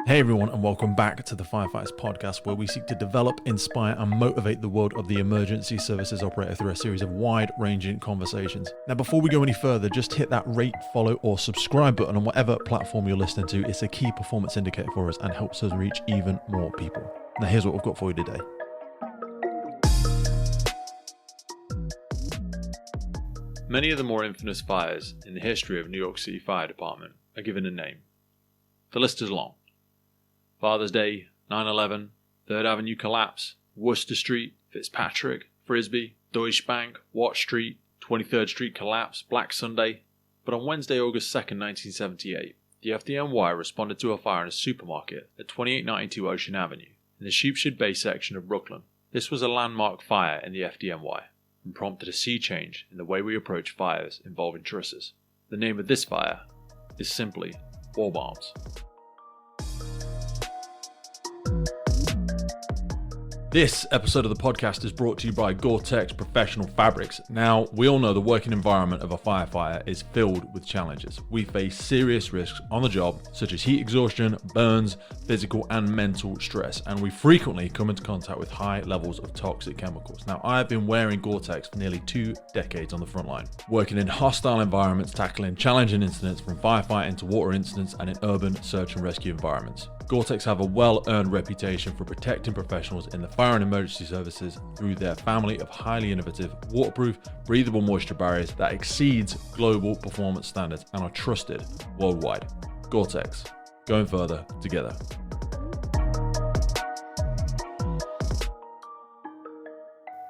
Hey everyone, and welcome back to the Firefighters podcast, where we seek to develop, inspire and motivate the world of the emergency services operator through a series of wide-ranging conversations. Now before we go any further, just hit that rate, follow or subscribe button on whatever platform you're listening to. It's a key performance indicator for us and helps us reach even more people. Now here's what we've got for you today. Many of the more infamous fires in the history of New York City Fire Department are given a name. The list is long. Father's Day, 9/11, 3rd Avenue Collapse, Worcester Street, Fitzpatrick, Frisbee, Deutsche Bank, Watt Street, 23rd Street Collapse, Black Sunday. But on Wednesday, August 2nd, 1978, the FDNY responded to a fire in a supermarket at 2892 Ocean Avenue in the Sheepshead Bay section of Brooklyn. This was a landmark fire in the FDNY and prompted a sea change in the way we approach fires involving trusses. The name of this fire is simply Waldbaum's. This episode of the podcast is brought to you by Gore-Tex Professional Fabrics. Now, we all know the working environment of a firefighter is filled with challenges. We face serious risks on the job, such as heat exhaustion, burns, physical and mental stress, and we frequently come into contact with high levels of toxic chemicals. Now, I have been wearing Gore-Tex for nearly 2 decades on the front line, working in hostile environments, tackling challenging incidents from firefighting to water incidents and in urban search and rescue environments. Gore-Tex have a well-earned reputation for protecting professionals in the fire and emergency services through their family of highly innovative, waterproof, breathable moisture barriers that exceeds global performance standards and are trusted worldwide. Gore-Tex, going further together.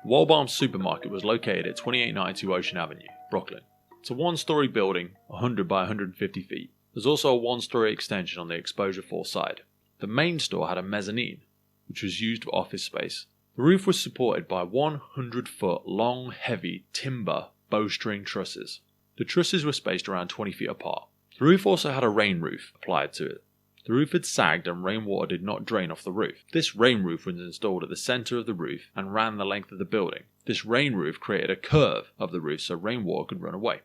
Waldbaum Supermarket was located at 2892 Ocean Avenue, Brooklyn. It's a one-story building, 100 by 150 feet. There's also a one-story extension on the exposure 4 side. The main store had a mezzanine, which was used for office space. The roof was supported by 100-foot long, heavy timber bowstring trusses. The trusses were spaced around 20 feet apart. The roof also had a rain roof applied to it. The roof had sagged and rainwater did not drain off the roof. This rain roof was installed at the center of the roof and ran the length of the building. This rain roof created a curve of the roof so rainwater could run away.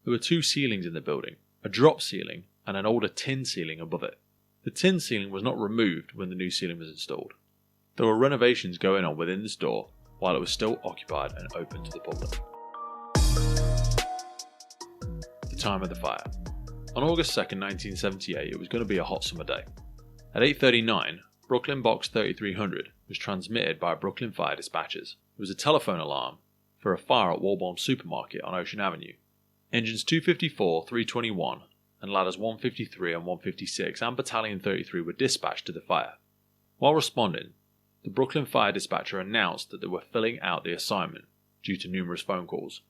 There were 2 ceilings in the building, a drop ceiling and an older tin ceiling above it. The tin ceiling was not removed when the new ceiling was installed. There were renovations going on within the store while it was still occupied and open to the public. The time of the fire. On August 2nd, 1978, it was going to be a hot summer day. At 8:39, Brooklyn Box 3300 was transmitted by Brooklyn Fire Dispatchers. It was a telephone alarm for a fire at Waldbaum Supermarket on Ocean Avenue. Engines 254, 321, and ladders 153 and 156 and Battalion 33 were dispatched to the fire. While responding, the Brooklyn Fire Dispatcher announced that they were filling out the assignment due to numerous phone calls.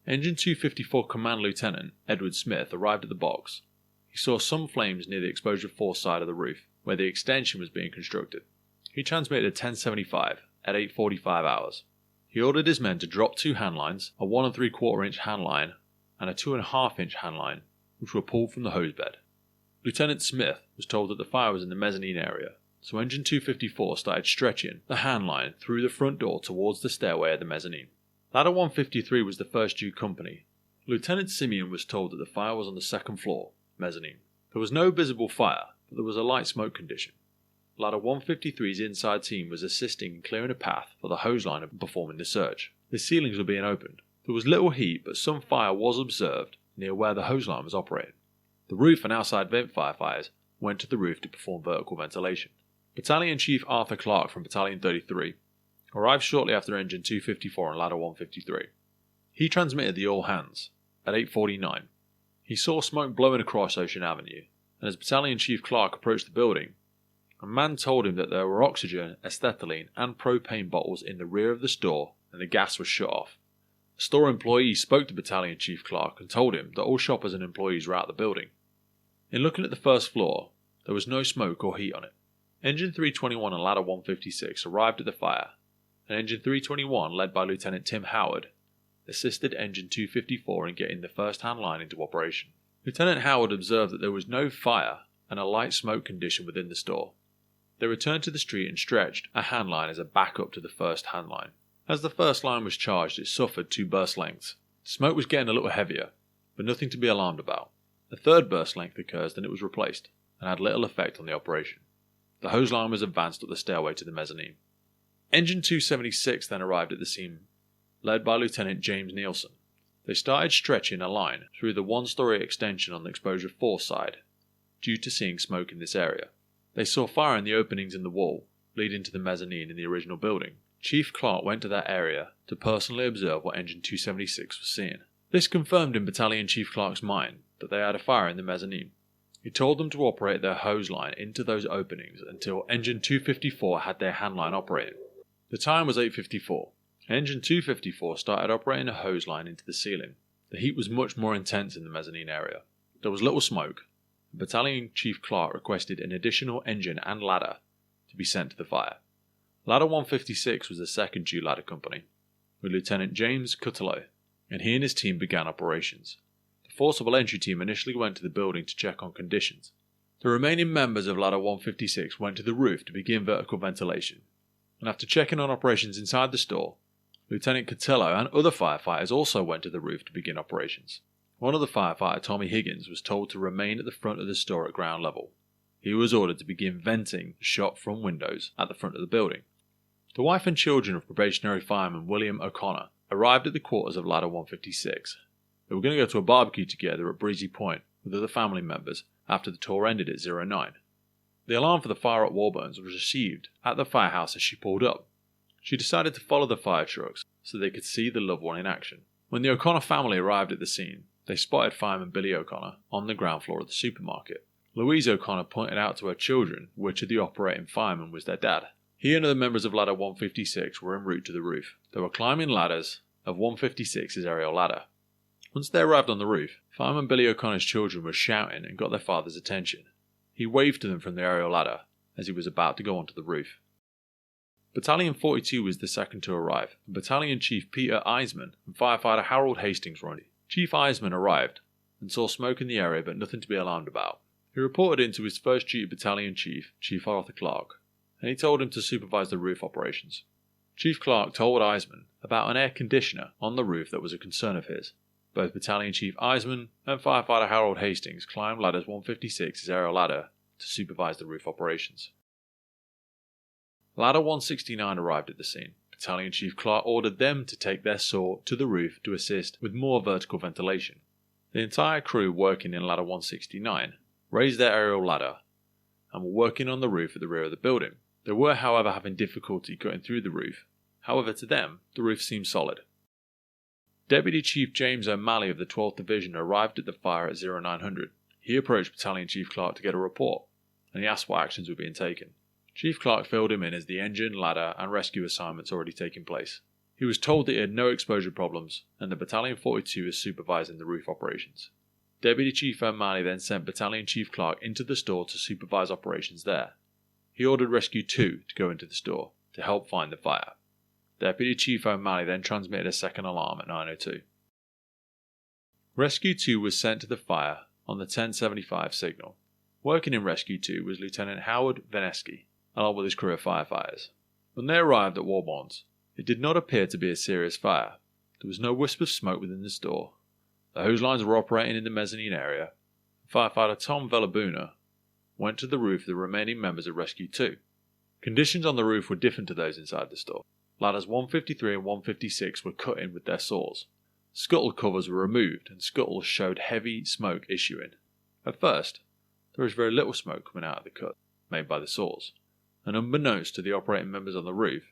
Engine 254 Command Lieutenant Edward Smith arrived at the box. He saw some flames near the exposure 4 side of the roof, where the extension was being constructed. He transmitted a 1075 at 8:45 hours. He ordered his men to drop 2 handlines, a 1 3/4 inch handline and a 2.5 inch handline, which were pulled from the hose bed. Lieutenant Smith was told that the fire was in the mezzanine area, so Engine 254 started stretching the handline through the front door towards the stairway of the mezzanine. Ladder 153 was the first due company. Lieutenant Simeon was told that the fire was on the 2nd floor, mezzanine. There was no visible fire, but there was a light smoke condition. Ladder 153's inside team was assisting in clearing a path for the hose line and performing the search. The ceilings were being opened. There was little heat, but some fire was observed near where the hose line was operating. The roof and outside vent firefighters went to the roof to perform vertical ventilation. Battalion Chief Arthur Clark from Battalion 33 arrived shortly after Engine 254 on ladder 153. He transmitted the all hands at 8:49. He saw smoke blowing across Ocean Avenue, and as Battalion Chief Clark approached the building, a man told him that there were oxygen, acetylene and propane bottles in the rear of the store and the gas was shut off. A store employee spoke to Battalion Chief Clark and told him that all shoppers and employees were out of the building. In looking at the 1st floor, there was no smoke or heat on it. Engine 321 and ladder 156 arrived at the fire, and Engine 321, led by Lieutenant Tim Howard, assisted Engine 254 in getting the first handline into operation. Lieutenant Howard observed that there was no fire and a light smoke condition within the store. They returned to the street and stretched a handline as a backup to the first handline. As the first line was charged, it suffered 2 burst lengths. Smoke was getting a little heavier, but nothing to be alarmed about. A 3rd burst length occurs, then it was replaced. and had little effect on the operation. The hose line was advanced up the stairway to the mezzanine. Engine 276 then arrived at the scene, led by Lieutenant James Nielsen. They started stretching a line through the one-story extension on the exposure 4 side, due to seeing smoke in this area. They saw fire in the openings in the wall, leading to the mezzanine in the original building. Chief Clark went to that area to personally observe what Engine 276 was seeing. This confirmed in Battalion Chief Clark's mind that they had a fire in the mezzanine. He told them to operate their hose line into those openings until Engine 254 had their hand line operating. The time was 8:54. Engine 254 started operating a hose line into the ceiling. The heat was much more intense in the mezzanine area. There was little smoke. Battalion Chief Clark requested an additional engine and ladder to be sent to the fire. Ladder 156 was the second due ladder company, with Lieutenant James Cutillo, and he and his team began operations. The forcible entry team initially went to the building to check on conditions. The remaining members of Ladder 156 went to the roof to begin vertical ventilation, and after checking on operations inside the store, Lieutenant Cutillo and other firefighters also went to the roof to begin operations. One of the firefighter, Tommy Higgins, was told to remain at the front of the store at ground level. He was ordered to begin venting the shop front windows at the front of the building. The wife and children of probationary fireman William O'Connor arrived at the quarters of Ladder 156. They were going to go to a barbecue together at Breezy Point with other family members after the tour ended at 09. The alarm for the fire at Waldbaum's was received at the firehouse as she pulled up. She decided to follow the fire trucks so they could see the loved one in action. When the O'Connor family arrived at the scene, they spotted fireman Billy O'Connor on the ground floor of the supermarket. Louise O'Connor pointed out to her children which of the operating firemen was their dad. He and other members of Ladder 156 were en route to the roof. They were climbing ladders of 156's aerial ladder. Once they arrived on the roof, fireman Billy O'Connor's children were shouting and got their father's attention. He waved to them from the aerial ladder as he was about to go onto the roof. Battalion 42 was the second to arrive, and Battalion Chief Peter Eisman and firefighter Harold Hastings were on it. Chief Eisman arrived and saw smoke in the area but nothing to be alarmed about. He reported in to his first duty battalion chief, Chief Arthur Clark, and he told him to supervise the roof operations. Chief Clark told Eisman about an air conditioner on the roof that was a concern of his. Both Battalion Chief Eisman and firefighter Harold Hastings climbed ladders 156's aerial ladder to supervise the roof operations. Ladder 169 arrived at the scene. Battalion Chief Clark ordered them to take their saw to the roof to assist with more vertical ventilation. The entire crew working in Ladder 169 raised their aerial ladder and were working on the roof at the rear of the building. They were, however, having difficulty cutting through the roof. However, to them, the roof seemed solid. Deputy Chief James O'Malley of the 12th Division arrived at the fire at 0900. He approached Battalion Chief Clark to get a report, and he asked what actions were being taken. Chief Clark filled him in as the engine, ladder and rescue assignments already taking place. He was told that he had no exposure problems and that Battalion 42 is supervising the roof operations. Deputy Chief O'Malley then sent Battalion Chief Clark into the store to supervise operations there. He ordered Rescue 2 to go into the store to help find the fire. Deputy Chief O'Malley then transmitted a second alarm at 9:02. Rescue 2 was sent to the fire on the 1075 signal. Working in Rescue 2 was Lieutenant Howard Veneski, along with his crew of firefighters. When they arrived at Waldbaum's, it did not appear to be a serious fire. There was no wisp of smoke within the store. The hose lines were operating in the mezzanine area. Firefighter Tom Vellabuna went to the roof of the remaining members of Rescue 2. Conditions on the roof were different to those inside the store. Ladders 153 and 156 were cut in with their saws. Scuttle covers were removed and scuttles showed heavy smoke issuing. At first, there was very little smoke coming out of the cut made by the saws, and unbeknownst to the operating members on the roof,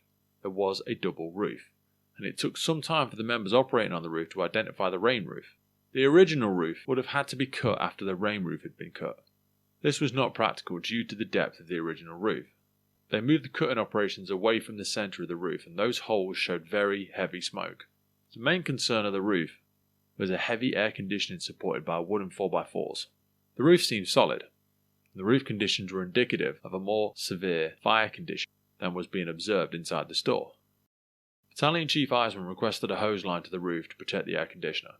there was a double roof, and it took some time for the members operating on the roof to identify the rain roof. The original roof would have had to be cut after the rain roof had been cut. This was not practical due to the depth of the original roof. They moved the cutting operations away from the centre of the roof, and those holes showed very heavy smoke. The main concern of the roof was a heavy air conditioning supported by wooden 4x4s. The roof seemed solid. The roof conditions were indicative of a more severe fire condition than was being observed inside the store. Battalion Chief Eisman requested a hose line to the roof to protect the air conditioner.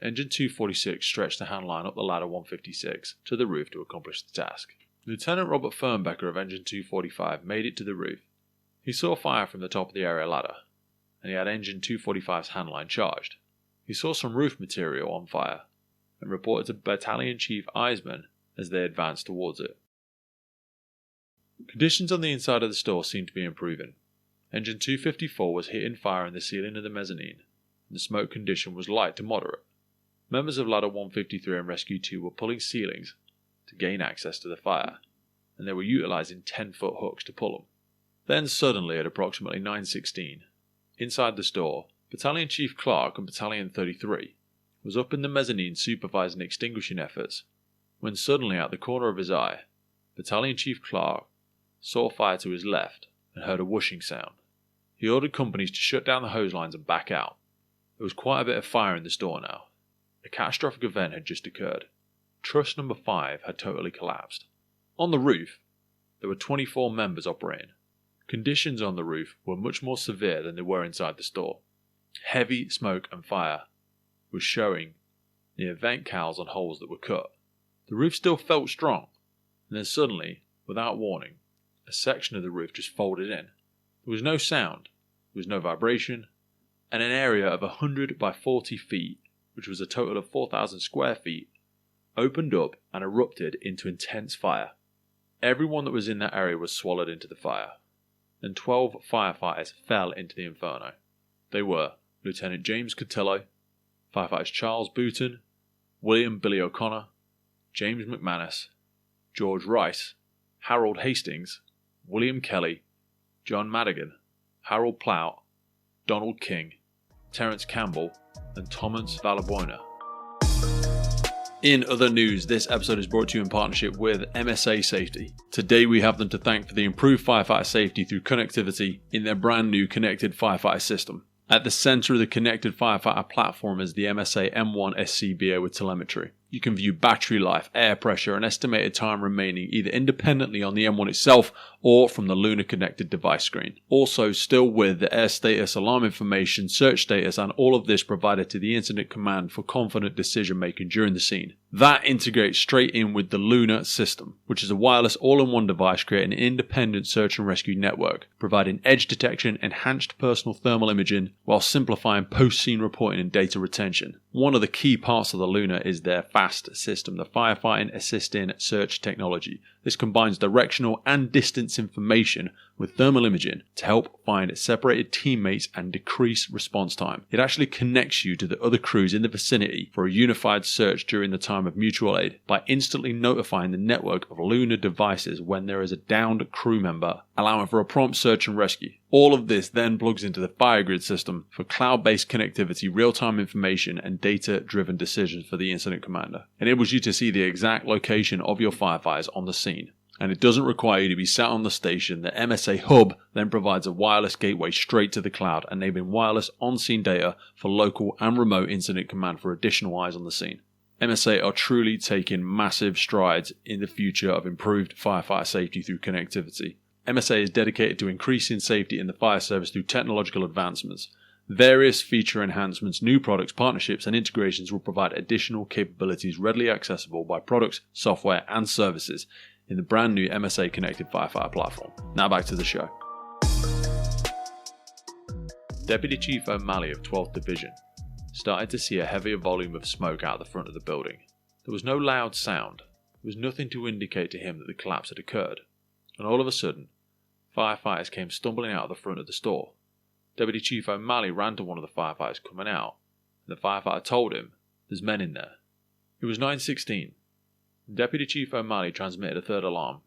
Engine 246 stretched the hand line up the ladder 156 to the roof to accomplish the task. Lieutenant Robert Fernbecker of Engine 245 made it to the roof. He saw fire from the top of the area ladder, and he had Engine 245's hand line charged. He saw some roof material on fire, and reported to Battalion Chief Eisman as they advanced towards it. Conditions on the inside of the store seemed to be improving. Engine 254 was hitting fire in the ceiling of the mezzanine, and the smoke condition was light to moderate. Members of Ladder 153 and Rescue 2 were pulling ceilings to gain access to the fire, and they were utilising 10-foot hooks to pull them. Then suddenly, at approximately 9:16, inside the store, Battalion Chief Clark and Battalion 33 was up in the mezzanine supervising extinguishing efforts, when suddenly out the corner of his eye, Battalion Chief Clark saw fire to his left and heard a whooshing sound. He ordered companies to shut down the hose lines and back out. There was quite a bit of fire in the store now. A catastrophic event had just occurred. Truss number 5 had totally collapsed. On the roof, there were 24 members operating. Conditions on the roof were much more severe than they were inside the store. Heavy smoke and fire was showing near vent cowls and holes that were cut. The roof still felt strong, and then suddenly, without warning, a section of the roof just folded in. There was no sound, there was no vibration, and an area of 100 by 40 feet, which was a total of 4,000 square feet, opened up and erupted into intense fire. Everyone that was in that area was swallowed into the fire, and 12 firefighters fell into the inferno. They were Lieutenant James Cutillo, Firefighters Charles Bouton, William Billy O'Connor, James McManus, George Rice, Harold Hastings, William Kelly, John Madigan, Harold Plout, Donald King, Terence Campbell, and Thomas Valabuena. In other news, this episode is brought to you in partnership with MSA Safety. Today we have them to thank for the improved firefighter safety through connectivity in their brand new connected firefighter system. At the centre of the connected firefighter platform is the MSA M1 SCBA with telemetry. You can view battery life, air pressure, and estimated time remaining either independently on the M1 itself or from the Lunar connected device screen. Also, still with the air status, alarm information, search status, and all of this provided to the incident command for confident decision making during the scene. That integrates straight in with the Lunar system, which is a wireless all-in-one device creating an independent search and rescue network, providing edge detection, enhanced personal thermal imaging, while simplifying post-scene reporting and data retention. One of the key parts of the Lunar is their FAST system, the Firefighting Assisting Search Technology. This combines directional and distance information with thermal imaging to help find separated teammates and decrease response time. It actually connects you to the other crews in the vicinity for a unified search during the time of mutual aid by instantly notifying the network of Lunar devices when there is a downed crew member, allowing for a prompt search and rescue. All of this then plugs into the FireGrid system for cloud-based connectivity, real-time information, and data-driven decisions for the incident commander. It enables you to see the exact location of your firefighters on the scene. And it doesn't require you to be sat on the station. The MSA Hub then provides a wireless gateway straight to the cloud, enabling wireless on-scene data for local and remote incident command for additional eyes on the scene. MSA are truly taking massive strides in the future of improved firefighter safety through connectivity. MSA is dedicated to increasing safety in the fire service through technological advancements. Various feature enhancements, new products, partnerships, and integrations will provide additional capabilities readily accessible by products, software, and services in the brand new MSA Connected Firefighter platform. Now back to the show. Deputy Chief O'Malley of 12th Division started to see a heavier volume of smoke out the front of the building. There was no loud sound. There was nothing to indicate to him that the collapse had occurred. And all of a sudden, firefighters came stumbling out of the front of the store. Deputy Chief O'Malley ran to one of the firefighters coming out, and the firefighter told him, "There's men in there." It was 9:16. Deputy Chief O'Malley transmitted a third alarm.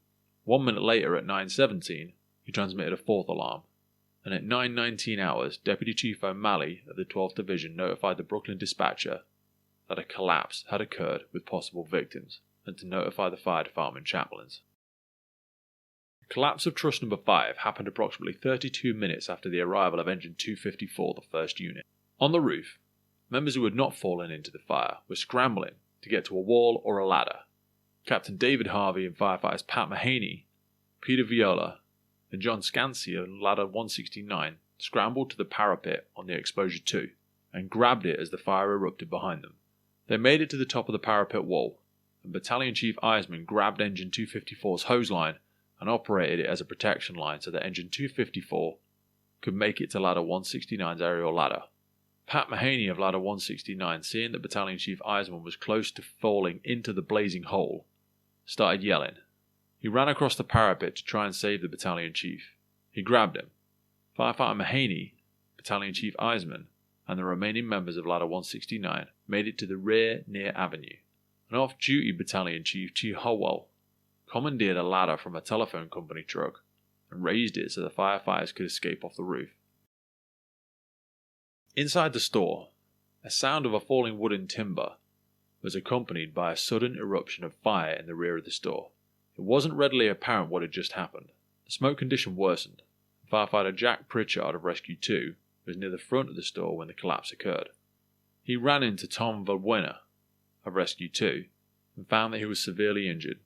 1 minute later, at 9:17, he transmitted a fourth alarm. And at 9:19 hours, Deputy Chief O'Malley of the 12th Division notified the Brooklyn dispatcher that a collapse had occurred with possible victims, and to notify the fire department chaplains. The collapse of truss number 5 happened approximately 32 minutes after the arrival of engine 254, the first unit. On the roof, members who had not fallen into the fire were scrambling to get to a wall or a ladder. Captain David Harvey and firefighters Pat Mahaney, Peter Viola, and John Scansey of ladder 169 scrambled to the parapet on the exposure 2 and grabbed it as the fire erupted behind them. They made it to the top of the parapet wall, and Battalion Chief Eisman grabbed engine 254's hose line and operated it as a protection line so that engine 254 could make it to ladder 169's aerial ladder. Pat Mahaney of ladder 169, seeing that Battalion Chief Eisman was close to falling into the blazing hole, started yelling. He He ran across the parapet to try and save the battalion chief. He grabbed him. Firefighter Mahaney, Battalion Chief Eisman, and the remaining members of Ladder 169 made it to the rear near Avenue. An off-duty Battalion Chief Chi Howell commandeered a ladder from a telephone company truck and raised it so the firefighters could escape off the roof. Inside the store, a sound of a falling wooden timber was accompanied by a sudden eruption of fire in the rear of the store. It wasn't readily apparent what had just happened. The smoke condition worsened. Firefighter Jack Pritchard of Rescue 2 was near the front of the store when the collapse occurred. He ran into Tom Valbuena of Rescue 2 and found that he was severely injured.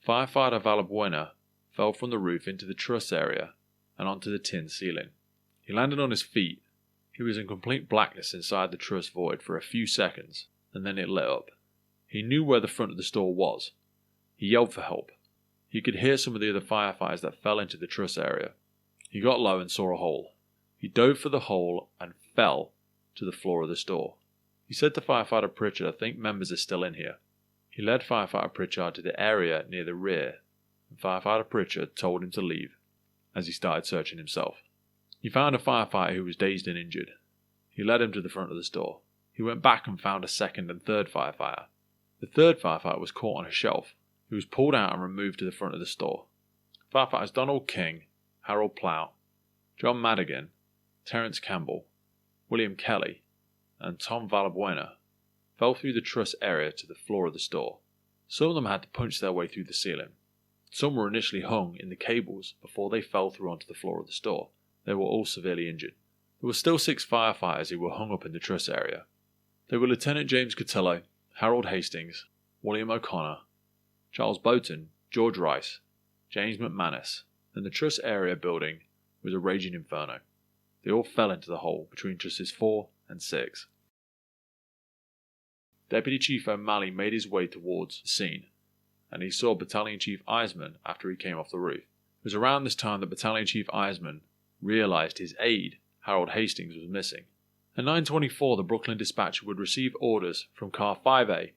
Firefighter Valbuena fell from the roof into the truss area and onto the tin ceiling. He landed on his feet. He was in complete blackness inside the truss void for a few seconds, and then it lit up. He knew where the front of the store was. He yelled for help. He could hear some of the other firefighters that fell into the truss area. He got low and saw a hole. He dove for the hole and fell to the floor of the store. He said to Firefighter Pritchard, "I think members are still in here." He led Firefighter Pritchard to the area near the rear, and Firefighter Pritchard told him to leave as he started searching himself. He found a firefighter who was dazed and injured. He led him to the front of the store. He went back and found a second and third firefighter. The third firefighter was caught on a shelf. He was pulled out and removed to the front of the store. Firefighters Donald King, Harold Plow, John Madigan, Terence Campbell, William Kelly, and Tom Valbuena fell through the truss area to the floor of the store. Some of them had to punch their way through the ceiling. Some were initially hung in the cables before they fell through onto the floor of the store. They were all severely injured. There were still 6 firefighters who were hung up in the truss area. They were Lieutenant James Cutillo, Harold Hastings, William O'Connor, Charles Bouton, George Rice, James McManus, and the truss area building was a raging inferno. They all fell into the hole between trusses 4 and 6. Deputy Chief O'Malley made his way towards the scene, and he saw Battalion Chief Eisman after he came off the roof. It was around this time that Battalion Chief Eisman realised his aide, Harold Hastings, was missing. At 9:24, the Brooklyn Dispatcher would receive orders from Car 5A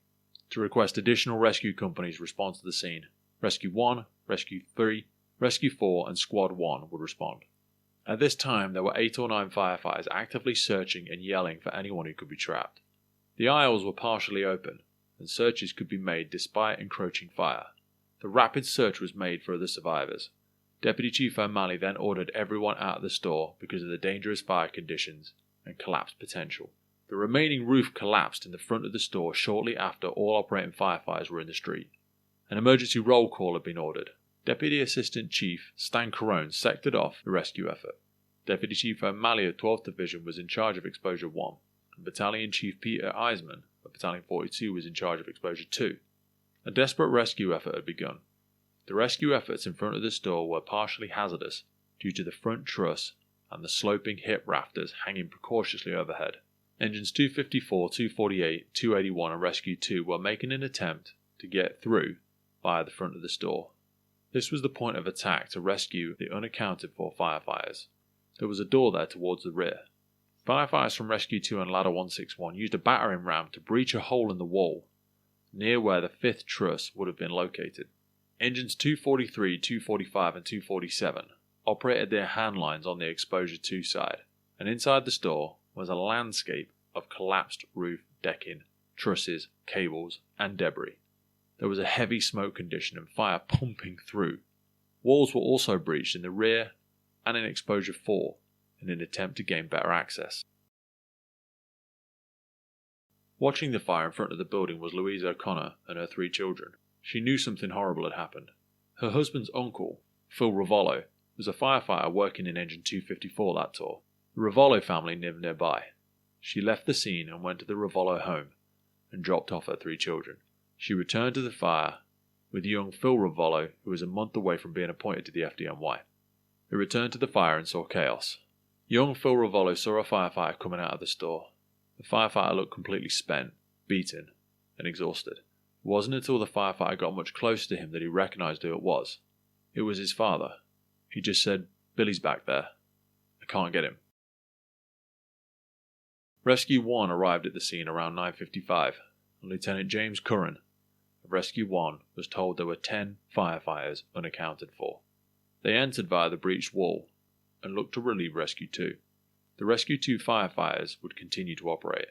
to request additional rescue companies respond to the scene. Rescue 1, Rescue 3, Rescue 4 and Squad 1 would respond. At this time, there were 8 or 9 firefighters actively searching and yelling for anyone who could be trapped. The aisles were partially open, and searches could be made despite encroaching fire. The rapid search was made for other survivors. Deputy Chief O'Malley then ordered everyone out of the store because of the dangerous fire conditions and collapse potential. The remaining roof collapsed in the front of the store shortly after all operating firefighters were in the street. An emergency roll call had been ordered. Deputy Assistant Chief Stan Carone sectored off the rescue effort. Deputy Chief O'Malley of 12th Division was in charge of Exposure 1, and Battalion Chief Peter Eisman of Battalion 42 was in charge of Exposure 2. A desperate rescue effort had begun. The rescue efforts in front of the store were partially hazardous due to the front truss and the sloping hip rafters hanging precautiously overhead. Engines 254, 248, 281 and Rescue 2 were making an attempt to get through via the front of the store. This was the point of attack to rescue the unaccounted for firefighters. There was a door there towards the rear. Firefighters from Rescue 2 and Ladder 161 used a battering ram to breach a hole in the wall near where the 5th truss would have been located. Engines 243, 245 and 247 operated their hand lines on the Exposure 2 side, and inside the store was a landscape of collapsed roof decking, trusses, cables and debris. There was a heavy smoke condition and fire pumping through. Walls were also breached in the rear and in Exposure 4 in an attempt to gain better access. Watching the fire in front of the building was Louise O'Connor and her 3 children. She knew something horrible had happened. Her husband's uncle, Phil Ravollo, was a firefighter working in Engine 254 that tour. The Ravollo family lived nearby. She left the scene and went to the Ravollo home and dropped off her 3 children. She returned to the fire with young Phil Ravollo, who was a month away from being appointed to the FDNY. They returned to the fire and saw chaos. Young Phil Ravollo saw a firefighter coming out of the store. The firefighter looked completely spent, beaten, and exhausted. It wasn't until the firefighter got much closer to him that he recognised who it was. It was his father. He just said, "Billy's back there. I can't get him." Rescue 1 arrived at the scene around 9:55, and Lieutenant James Curran of Rescue 1 was told there were 10 firefighters unaccounted for. They entered via the breached wall and looked to relieve Rescue 2. The Rescue 2 firefighters would continue to operate.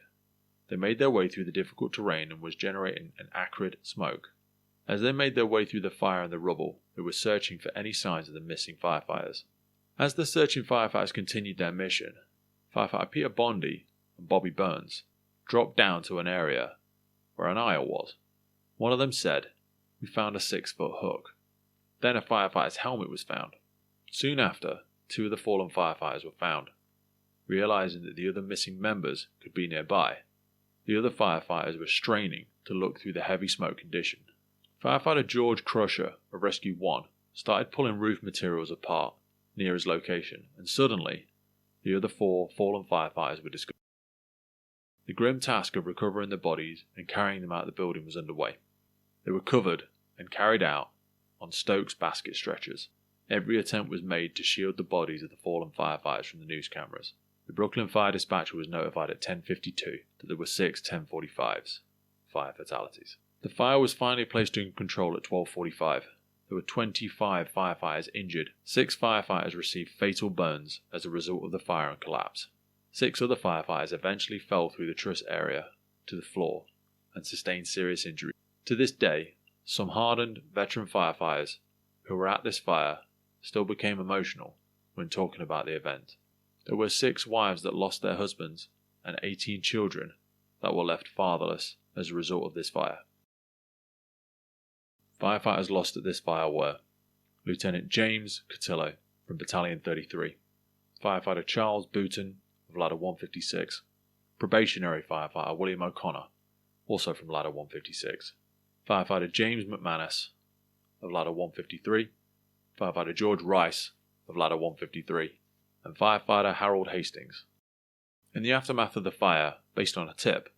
They made their way through the difficult terrain and was generating an acrid smoke. As they made their way through the fire and the rubble, they were searching for any signs of the missing firefighters. As the searching firefighters continued their mission, firefighter Peter Bondi and Bobby Burns dropped down to an area where an aisle was. One of them said, "We found a 6-foot hook." Then a firefighter's helmet was found. Soon after, 2 of the fallen firefighters were found. Realizing that the other missing members could be nearby, the other firefighters were straining to look through the heavy smoke condition. Firefighter George Crusher of Rescue 1 started pulling roof materials apart near his location, and suddenly, the other 4 fallen firefighters were discovered. The grim task of recovering the bodies and carrying them out of the building was underway. They were covered and carried out on Stokes basket stretchers. Every attempt was made to shield the bodies of the fallen firefighters from the news cameras. The Brooklyn Fire Dispatcher was notified at 10:52 that there were 6 1045s, fire fatalities. The fire was finally placed in control at 12:45. There were 25 firefighters injured. 6 firefighters received fatal burns as a result of the fire and collapse. 6 other firefighters eventually fell through the truss area to the floor and sustained serious injury. To this day, some hardened veteran firefighters who were at this fire still became emotional when talking about the event. There were 6 wives that lost their husbands and 18 children that were left fatherless as a result of this fire. Firefighters lost at this fire were Lieutenant James Cutillo from Battalion 33, Firefighter Charles Bouton of Ladder 156, Probationary Firefighter William O'Connor, also from Ladder 156, Firefighter James McManus of Ladder 153, Firefighter George Rice of Ladder 153, and Firefighter Harold Hastings. In the aftermath of the fire, based on a tip,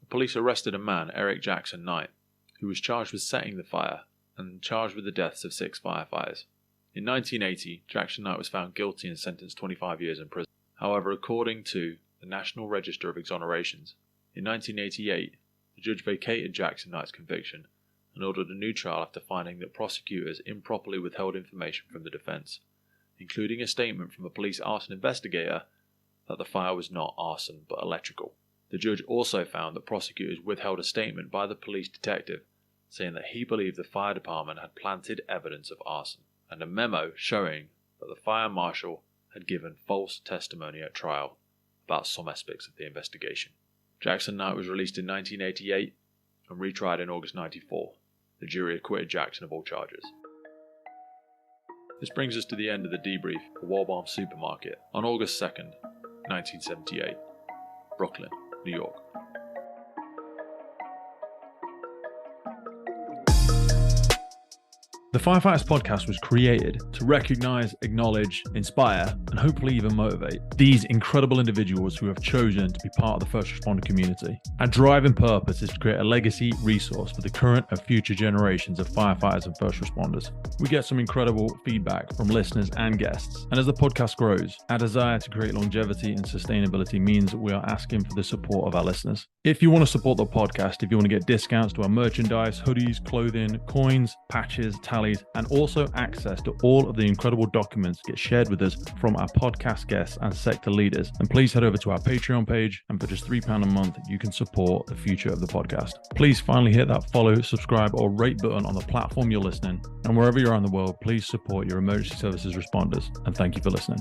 the police arrested a man, Eric Jackson Knight, who was charged with setting the fire and charged with the deaths of 6 firefighters. In 1980, Jackson Knight was found guilty and sentenced 25 years in prison. However, according to the National Register of Exonerations, in 1988, the judge vacated Jackson Knight's conviction and ordered a new trial after finding that prosecutors improperly withheld information from the defence, including a statement from a police arson investigator that the fire was not arson but electrical. The judge also found that prosecutors withheld a statement by the police detective saying that he believed the fire department had planted evidence of arson, and a memo showing that the fire marshal had given false testimony at trial about some aspects of the investigation. Jackson Knight was released in 1988 and retried in August 1994. The jury acquitted Jackson of all charges. This brings us to the end of the debrief for Waldbaum Supermarket on August 2nd, 1978, Brooklyn, New York. The Firefighters podcast was created to recognize, acknowledge, inspire, and hopefully even motivate these incredible individuals who have chosen to be part of the first responder community. Our driving purpose is to create a legacy resource for the current and future generations of firefighters and first responders. We get some incredible feedback from listeners and guests, and as the podcast grows, our desire to create longevity and sustainability means we are asking for the support of our listeners. If you want to support the podcast, if you want to get discounts to our merchandise, hoodies, clothing, coins, patches, tallies, and also access to all of the incredible documents get shared with us from our podcast guests and sector leaders, then please head over to our Patreon page, and for just £3 a month, you can support the future of the podcast. Please finally hit that follow, subscribe, or rate button on the platform you're listening, and wherever you are in the world, please support your emergency services responders, and thank you for listening.